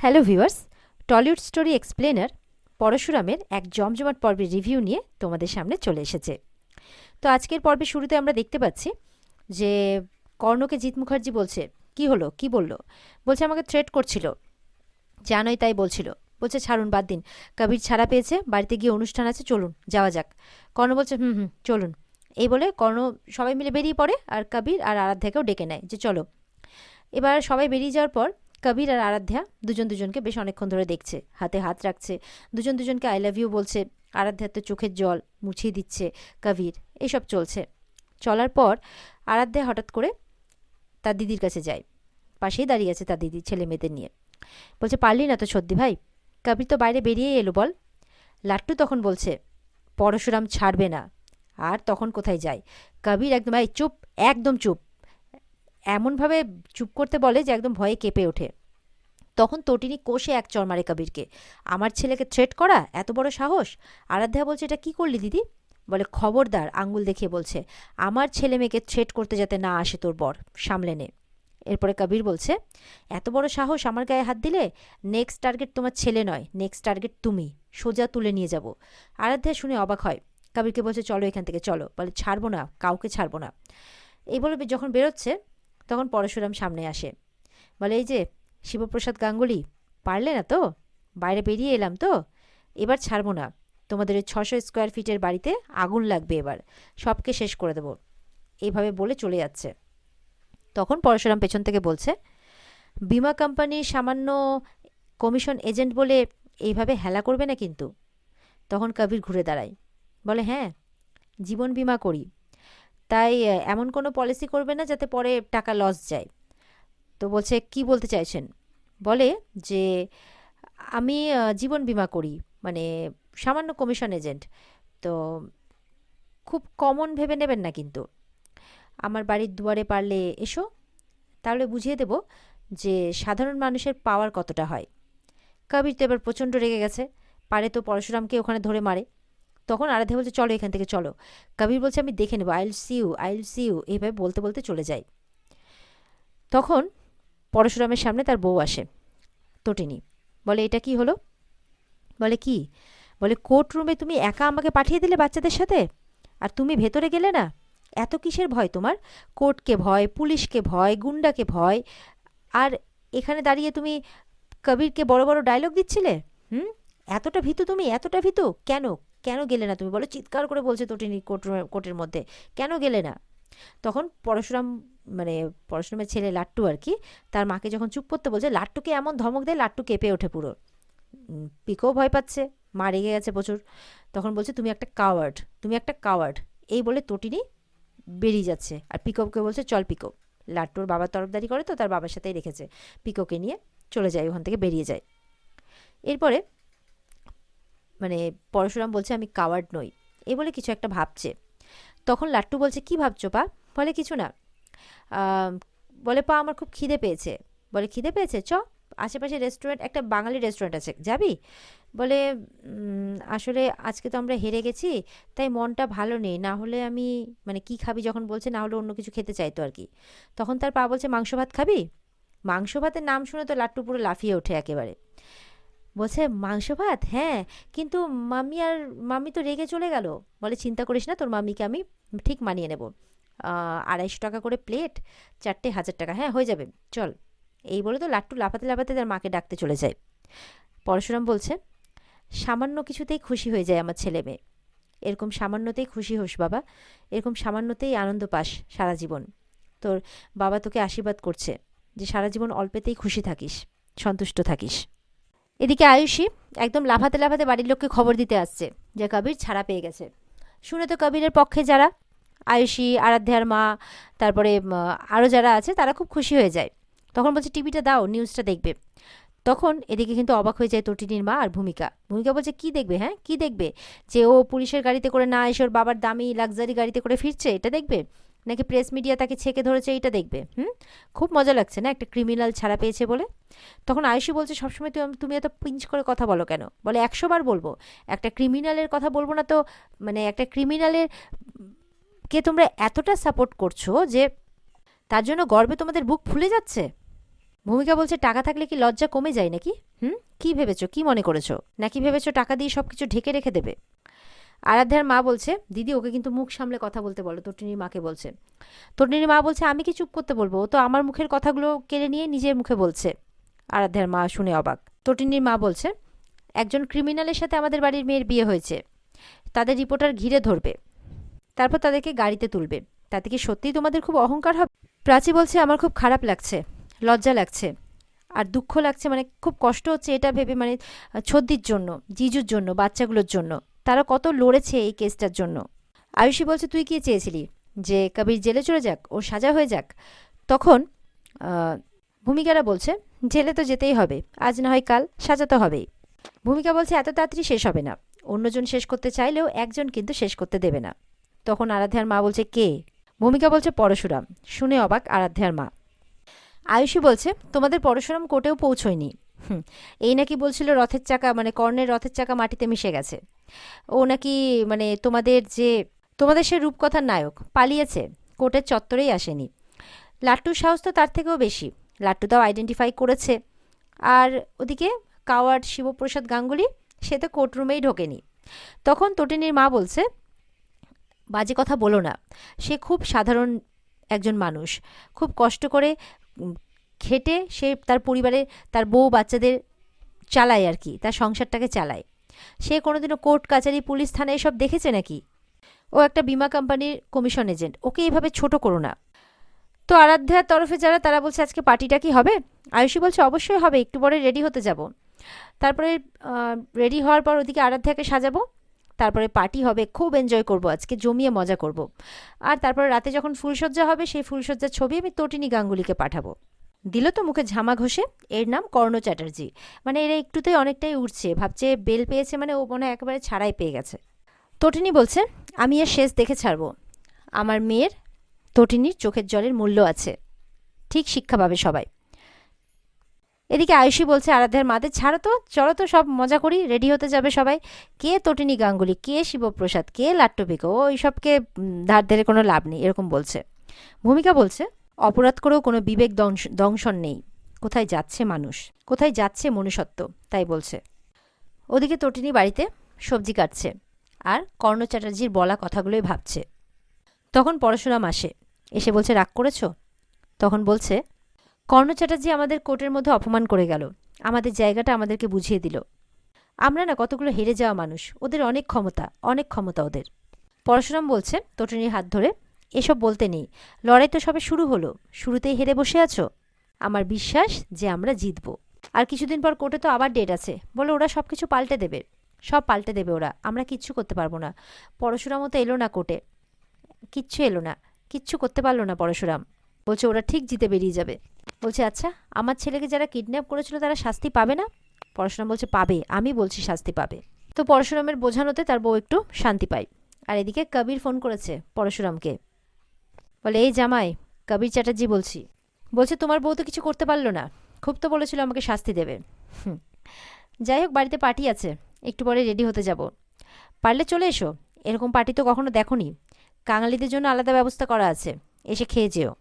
Hello viewers, Tollywood story explainer পরশুরামের এক জমজমাট পর্বের রিভিউ নিয়ে তোমাদের সামনে চলে এসেছে। তো আজকের পর্বের শুরুতে আমরা দেখতে পাচ্ছি যে কর্ণকে জিৎ মুখার্জি বলছে, কি হলো, কি বলল? বলছে আমাকে থ্রেট করছিল, জানোই তাই বলছিল। বলছে ছাড়ুন, বাদ দিন, কবির ছাড়া পেয়েছে, বাড়িতে গিয়ে অনুষ্ঠান আছে, চলুন যাওয়া যাক। কর্ণ বলছে হুম হুম চলুন। এই বলে কর্ণ সবাই মিলে বেরিয়ে পড়ে, আর কবির আর আরাধ্যাকেও ডেকে নেয় যে চলো। এবার সবাই বেরিয়ে যাওয়ার পর কবির আর আরাধ্যা দুজন দুজনকে বেশ অনেকক্ষণ ধরে দেখছে, হাতে হাত রাখছে, দুজন দুজনকে আই লাভ ইউ বলছে। আরাধ্যার তো চোখের জল মুছিয়ে দিচ্ছে কবির। এইসব চলছে। চলার পর আরাধ্যা হঠাৎ করে তার দিদির কাছে যায়, পাশেই দাঁড়িয়ে আছে তার দিদি ছেলে মেয়েদের নিয়ে। বলছে পারলি না তো সর্দি ভাই, কবির তো বাইরে বেরিয়েই এলো বল। লাট্টু তখন বলছে পরশুরাম ছাড়বে না। আর তখন কোথায় যায়, কবির একদম এই চুপ, একদম চুপ, এমনভাবে চুপ করতে বলে যে একদম ভয়ে কেঁপে ওঠে। তখন তটিনী কষে এক চড় মারে কবিরকে, আমার ছেলেকে থ্রেট করা, এত বড় সাহস! আরাধ্যা বলছে এটা কি করলি দিদি? বলে খবরদার, আঙ্গুল দেখিয়ে বলছে, আমার ছেলে মেয়েকে থ্রেট করতে যাতে না আসে তোর বর, সামলে নে। এরপরে কবির বলছে এত বড় সাহস আমার গায়ে হাত দিলে, নেক্সট টার্গেট তোমার ছেলে নয়, নেক্সট টার্গেট তুমি, সোজা তুলে নিয়ে যাব। আরাধ্যা শুনে অবাক হয়, কবিরকে বলছে চলো এখান থেকে চলো। বলে ছাড়বো না, কাউকে ছাড়বো না। এই বলে যখন বেরোচ্ছে তখন পরশুরাম সামনে আসে, বলে এই যে শিবপ্রসাদ গাঙ্গুলি, পারলে না তো, বাইরে বেরিয়ে এলাম তো, এবার ছাড়বো না, তোমাদের ওই 600 স্কোয়ার ফিটের বাড়িতে আগুন লাগবে, এবার সবকে শেষ করে দেবো। এইভাবে বলে চলে যাচ্ছে। তখন পরশুরাম পেছন থেকে বলছে বিমা কোম্পানির সামান্য কমিশন এজেন্ট বলে এইভাবে হেলা করবে না কিন্তু। তখন কবির ঘুরে দাঁড়ায়, বলে হ্যাঁ, জীবন বিমা করি, তাই এমন কোনো পলিসি করবে না যাতে পরে টাকা লস যায়। তো বলছে কি বলতে চাইছেন? বলে যে আমি জীবন বিমা করি, মানে সামান্য কমিশন এজেন্ট, তো খুব কমন ভেবে নেবেন না কিন্তু। আমার বাড়ির দুয়ারে পারলে এসো, তাহলে বুঝিয়ে দেব যে সাধারণ মানুষের পাওয়ার কতটা হয়। কবির তো এবার প্রচণ্ড রেগে গেছে, পারে তো পরশুরামকে ওখানে ধরে মারে। তখন আরাধ্যা বলছে চলো এখান থেকে চলো। কবির বলছে আমি দেখে নেবো, I'll see you, I'll see you, এইভাবে বলতে বলতে চলে যায়। তখন পরশুরামের সামনে তার বউ আসে, তটিনী। বলে এটা কি হলো? বলে কি? বলে কোর্ট রুমে তুমি একা আমাকে পাঠিয়ে দিলে বাচ্চাদের সাথে, আর তুমি ভেতরে গেলে না? এত কিসের ভয় তোমার? কোর্টকে ভয়, পুলিশকে ভয়, গুন্ডাকে ভয়, আর এখানে দাঁড়িয়ে তুমি কবিরকে বড় বড় ডায়লগ দিচ্ছিলে। হুম, এতটা ভীতু তুমি, এতটা ভীতু কেন? কেন গেলে না তুমি বলো? চিৎকার করে বলছে তটিনী কোর্টের মধ্যে, কেন গেলে না? তখন পরশুরাম, মানে পরশুরামের ছেলে লাট্টু আর কি, তার মাকে যখন চুপ করতে বলছে, লাট্টুকে এমন ধমক দেয়, লাট্টু কেঁপে ওঠে পুরো। পিকও ভয় পাচ্ছে, মা রেগে গেছে প্রচুর। তখন বলছে তুমি একটা কাওয়ার্ড, তুমি একটা কাওয়ার্ড, এই বলে তটিনী বেরিয়ে যাচ্ছে। আর পিকোকে বলছে চল পিকো, লাট্টুর বাবার তরফদারি করে তো, তার বাবার সাথেই রেখেছে, পিকোকে নিয়ে চলে যায়, ওখান থেকে বেরিয়ে যায়। এরপরে মানে পরশুরাম বলছে আমি কাওয়ার্ড নই, এই বলে কিছু একটা ভাবছে। তখন লাট্টু বলছে কি ভাবছো পা? বলে কিছু না। আহ, বলে পা আমার খুব খিদে পেয়েছে। বলে খিদে পেয়েছে, চ আশেপাশে রেস্টুরেন্ট, একটা বাঙালি রেস্টুরেন্ট আছে, যাবি? বলে আসলে আজকে তো আমরা হেরে গেছি, তাই মনটা ভালো নেই, না হলে আমি, মানে কি খাবি যখন বলছে না হলে অন্য কিছু খেতে চাইতো আর কি। তখন তার পা বলছে মাংস ভাত খাবি? মাংস ভাতের নাম শুনে তো লাট্টু পুরো লাফিয়ে ওঠে একেবারে। বলছে মাংস ভাত, হ্যাঁ, কিন্তু মাম্মি আর মাম্মি তো রেগে চলে গেল। বলে চিন্তা করিস না, তোর মাম্মিকে আমি ঠিক মানিয়ে নেব। 250 টাকা করে প্লেট, 4টে 1000 টাকা, হ্যাঁ হয়ে যাবে, চল। এই বলে তো লাট্টু লাফাতে লাফাতে তার মাকে ডাকতে চলে যায়। পরশুরাম বলছে সামান্য কিছুতেই খুশি হয়ে যায় আমার ছেলে মেয়ে, এরকম সামান্যতেই খুশি হোস বাবা, এরকম সামান্যতেই আনন্দ পাস সারা জীবন। তোর বাবা তোকে আশীর্বাদ করছে যে সারা জীবন অল্পেতেই খুশি থাকিস, সন্তুষ্ট থাকিস। এদিকে আয়ুষী একদম লাফাতে লাফাতে বাড়ির লোককে খবর দিতে আসছে যে কবির ছাড়া পেয়ে গেছে। শুনে তো কবিরের পক্ষে যারা, আয়ুষী, আরাধ্যার মা, তারপরে আরও যারা আছে তারা খুব খুশি হয়ে যায়। তখন বলছে টিভিটা দাও, নিউজটা দেখবে। তখন এদিকে কিন্তু অবাক হয়ে যায় তটিনীর মা আর ভূমিকা। ভূমিকা বলছে কি দেখবে, হ্যাঁ কি দেখবে? যে ও পুলিশের গাড়িতে করে না এসে ওর বাবার দামি লাক্সারি গাড়িতে করে ফিরছে, এটা দেখবে? নাকি প্রেস মিডিয়া তাকে ছেঁকে ধরেছে, এইটা দেখবে? খুব মজা লাগছে না একটা ক্রিমিনাল ছাড়া পেয়েছে বলে? তখন আয়ুষী বলছে সবসময় তুমি এত পিঞ্চ করে কথা বলো কেন? বলে 100 বার বলবো, একটা ক্রিমিনালের কথা বলবো না তো? মানে একটা ক্রিমিনালের কে তোমরা এতটা সাপোর্ট করছো যে তার জন্য গর্বে তোমাদের বুক ফুলে যাচ্ছে? ভূমিকা বলছে টাকা থাকলে কি লজ্জা কমে যায় নাকি? কি ভেবেছো, কি মনে করেছো? নাকি ভেবেছো টাকা দিয়ে সব কিছু ঢেকে রেখে দেবে? আরাধ্যার মা বলছে, দিদি ওকে কিন্তু মুখ সামলে কথা বলতে বলো, তটিনীর মাকে বলছে। তটিনীর মা বলছে, আমি কি চুপ করতে বলবো? ও তো আমার মুখের কথাগুলো কেড়ে নিয়ে নিজের মুখে বলছে। আরাধ্যার মা শুনে অবাক। তটিনীর মা বলছে, একজন ক্রিমিনালের সাথে আমাদের বাড়ির মেয়ের বিয়ে হয়েছে, তাদের রিপোর্টার ঘিরে ধরবে, তারপর তাদেরকে গাড়িতে তুলবে, তাতে কি সত্যিই তোমাদের খুব অহংকার হবে? প্রাচী বলছে, আমার খুব খারাপ লাগছে, লজ্জা লাগছে, আর দুঃখ লাগছে, মানে খুব কষ্ট হচ্ছে এটা ভেবে, মানে ছদ্দির জন্য, জিজুর জন্য, বাচ্চাগুলোর জন্য। তারা কত লড়েছে এই কেসটার জন্য। আয়ুষী বলছে, তুই কি চেয়েছিলি যে কবির জেলে চলে যাক, ওর সাজা হয়ে যাক? তখন ভূমিকারা বলছে, জেলে তো যেতেই হবে, আজ না হয় কাল সাজা তো হবেই। ভূমিকা বলছে, এত তাড়াতাড়ি শেষ হবে না, অন্যজন শেষ করতে চাইলেও একজন কিন্তু শেষ করতে দেবে না। তখন আরাধ্যার মা বলছে, কে? ভূমিকা বলছে, পরশুরাম। শুনে অবাক আরাধ্যার মা। আয়ুষী বলছে, তোমাদের পরশুরাম কোর্টেও পৌঁছয়নি। এই নাকি বলছিল রথের চাকা, মানে কর্ণের রথের চাকা মাটিতে মিশে গেছে। ও নাকি মানে তোমাদের সে রূপকথার নায়ক পালিয়েছে, কোর্টের চত্বরেই আসেনি। লাট্টুর সাহস তো তার থেকেও বেশি, লাট্টু তাও আইডেন্টিফাই করেছে। আর ওদিকে কাওয়ার্ড শিবপ্রসাদ গাঙ্গুলি, সে তো কোর্টরুমেই ঢোকেনি। তখন তটিনীর মা বলছে, বাজে কথা বলো না, সে খুব সাধারণ একজন মানুষ, খুব কষ্ট করে খেটে সে তার পরিবারে তার বউ বাচ্চাদের চালায় আর কি, তার সংসারটাকে চালায়। সে কোনোদিনও কোর্ট কাচারি পুলিশ থানা এসব দেখেছে নাকি? ও একটা বিমা কোম্পানির কমিশন এজেন্ট, ওকে এভাবে ছোট করো না। তো আরাধ্যার তরফে যারা, তারা বলছে, আজকে পার্টিটা কি হবে? আয়ুষী বলছে, অবশ্যই হবে, একটু পরে রেডি হতে যাব। তারপরে রেডি হওয়ার পর ওদিকে আরাধ্যাকে সাজাবো, তারপরে পার্টি হবে, খুব এনজয় করব, আজকে জমিয়ে মজা করব। আর তারপরে রাতে যখন ফুলসজ্জা হবে, সেই ফুলসজ্জার ছবি আমি তটিনী গাঙ্গুলিকে পাঠাবো। দিল তো মুখে ঝামা ঘষে, এর নাম কর্ণ চ্যাটার্জি। মানে এরা একটুতেই অনেকটাই উঠছে, ভাবছে বেল পেয়েছে, মানে ও মনে হয় একেবারে ছাড়াই পেয়ে গেছে। তটিনী বলছে, আমি এর শেষ দেখে ছাড়বো, আমার মেয়ের, তটিনীর চোখের জলের মূল্য আছে, ঠিক শিক্ষা পাবে সবাই। এদিকে আয়ুষী বলছে, আরাধ্যার মাদের ছাড়ো তো, চলো তো সব মজা করি, রেডি হতে যাবে সবাই। কে তটিনী গাঙ্গুলি, কে শিবপ্রসাদ, কে লাট্টুপিকো, ও এইসবকে ধার ধরে কোনো লাভ নেই, এরকম বলছে। ভূমিকা বলছে, অপরাধ করেও কোনো বিবেক দংশন নেই, কোথায় যাচ্ছে মানুষ, কোথায় যাচ্ছে মনুষ্যত্ব, তাই বলছে। ওদিকে তটিনী বাড়িতে সবজি কাটছে আর কর্ণ চ্যাটার্জির বলা কথাগুলোই ভাবছে। তখন পরশুরাম আসে, এসে বলছে, রাগ করেছ? তখন বলছে, কর্ণ চ্যাটার্জি আমাদের কোর্টের মধ্যে অপমান করে গেল, আমাদের জায়গাটা আমাদেরকে বুঝিয়ে দিল। আমরা না কতগুলো হেরে যাওয়া মানুষ, ওদের অনেক ক্ষমতা, অনেক ক্ষমতা ওদের। পরশুরাম বলছে তটিনীর হাত ধরে, এসব বলতে নেই, লড়াই তো সবে শুরু হলো, শুরুতেই হেরে বসে আছো। আমার বিশ্বাস যে আমরা জিতব। আর কিছুদিন পর কোর্টে তো আবার ডেট আছে, বলে ওরা সব কিছু পাল্টে দেবে, সব পাল্টে দেবে ওরা, আমরা কিচ্ছু করতে পারবো না। পরশুরামও তো এলো না কোর্টে, কিচ্ছু এলো না, কিচ্ছু করতে পারলো না পরশুরাম। বলছে ওরা ঠিক জিতে বেরিয়ে যাবে। বলছে, আচ্ছা আমার ছেলেকে যারা কিডন্যাপ করেছিল তারা শাস্তি পাবে না? পরশুরাম বলছে, পাবে, আমি বলছি শাস্তি পাবে। তো পরশুরামের বোঝানোতে তার বউ একটু শান্তি পায়। আর এদিকে কবির ফোন করেছে পরশুরামকে, বলে, এই জামাই, কবির চ্যাটার্জি বলছি। বলছে, তোমার বউ তো কিছু করতে পারলো না, খুব তো বলেছিল আমাকে শাস্তি দেবে। যাই হোক, বাড়িতে পার্টি আছে, একটু পরে রেডি হতে যাব, পারলে চলে এসো, এরকম পার্টি তো কখনো দেখোনি, কাঙালিদের জন্য আলাদা ব্যবস্থা করা আছে, এসে খেয়ে যেও।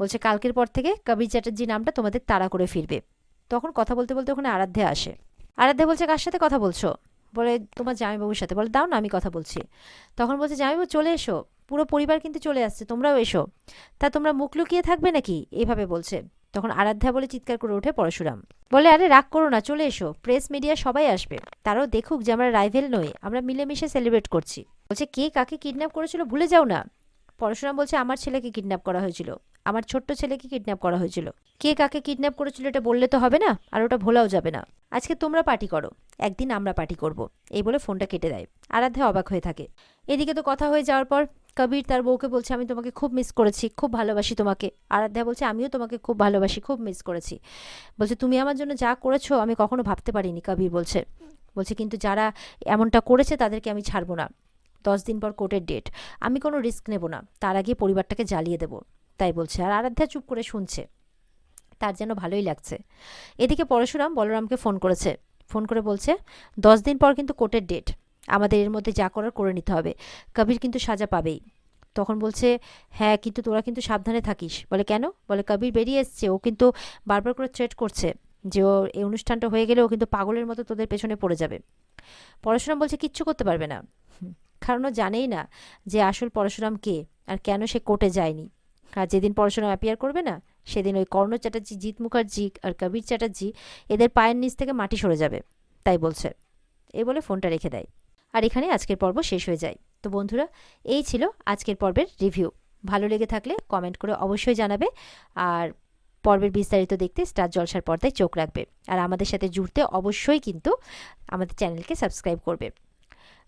বলছে, কালকের পর থেকে কবির চ্যাটার্জি নামটা তোমাদের তাড়া করে ফিরবে। তখন কথা বলতে বলতে ওখানে আরাধ্যা আসে। আরাধ্যা বলছে, কার সাথে কথা বলছো? বলে, তোমার জামাইবাবুর সাথে। বলে, দাও না আমি কথা বলছি। তখন বলছে, জামাইবাবু চলে এসো, পুরো পরিবার কিন্তু চলে আসছে, তোমরাও এসো। তা তোমরা মুখ লুকিয়ে থাকবে নাকি? এইভাবে বলছে। তখন আরাধ্যা বলে চিৎকার করে ওঠে পরশুরাম, বলে, আরে রাগ করো না, চলে এসো, প্রেস মিডিয়া সবাই আসবে, তারাও দেখুক যে আমরা রাইভেল নই, আমরা মিলেমিশে সেলিব্রেট করছি। বলছে, কে কাকে কিডন্যাপ করেছিল ভুলে যাও না। পরশুরাম বলছে, আমার ছেলেকে কিডন্যাপ করা হয়েছিল, আমার ছোট্ট ছেলেকে কিডন্যাপ করা হয়েছিল, কে কাকে কিডন্যাপ করেছিল এটা বললে তো হবে না, আর ওটা ভোলাও যাবে না। আজকে তোমরা পার্টি করো, একদিন আমরা পার্টি করব, এই বলে ফোনটা কেটে দেয়। আরাধ্যা অবাক হয়ে থাকে। এদিকে তো কথা হয়ে যাওয়ার পর কবির তার বউকে বলছে, আমি তোমাকে খুব মিস করেছি, খুব ভালোবাসি তোমাকে। আরাধ্যা বলছে, আমিও তোমাকে খুব ভালোবাসি, খুব মিস করেছি। বলছে, তুমি আমার জন্য যা করেছো আমি কখনো ভাবতে পারিনি। কবির বলছে, কিন্তু যারা এমনটা করেছে তাদেরকে আমি ছাড়বো না। 10 দিন পর কোর্টের ডেট, আমি কোনো রিস্ক নেব না, তার আগে পরিবারটাকে জ্বালিয়ে দেব, তাই বলছে। আর আরাধ্যা চুপ করে শুনছে, তার যেন ভালোই লাগছে। এদিকে পরশুরাম বলরামকে ফোন করেছে, ফোন করে বলছে, 10 দিন পর কিন্তু কোর্টের ডেট, আমাদের এর মধ্যে যা করার করে নিতে হবে, কবির কিন্তু সাজা পাবেই। তখন বলছে হ্যাঁ কিন্তু তোরা কিন্তু সাবধানে থাকিস। বলে কেন? বলে কবির বেরিয়ে এসছে, ও কিন্তু বারবার করে থ্রেট করছে যে ও এই অনুষ্ঠানটা হয়ে গেলে ও কিন্তু পাগলের মতো তোদের পেছনে পড়ে যাবে। পরশুরাম বলছে কিচ্ছু করতে পারবে না, কারণ ও জানেই না যে আসল পরশুরাম কে আর কেন সে কোর্টে যায়নি। আর যেদিন পরশুরাম অ্যাপিয়ার করবে না, সেদিন ওই কর্ণ চ্যাটার্জি, জিৎ মুখার্জি আর কবির চ্যাটার্জি এদের পায়ের নিচ থেকে মাটি সরে যাবে, তাই বলছে। এই বলে ফোনটা রেখে দেয়। আর এখানে আজকের পর্ব শেষ হয়ে যায়। তো বন্ধুরা, এই ছিল আজকের পর্বের রিভিউ। ভালো লেগে থাকলে কমেন্ট করে অবশ্যই জানাবে, আর পর্বের বিস্তারিত দেখতে স্টার জলসার পর্দায় চোখ রাখবে, আর আমাদের সাথে জুড়তে অবশ্যই কিন্তু আমাদের চ্যানেলকে সাবস্ক্রাইব করবে।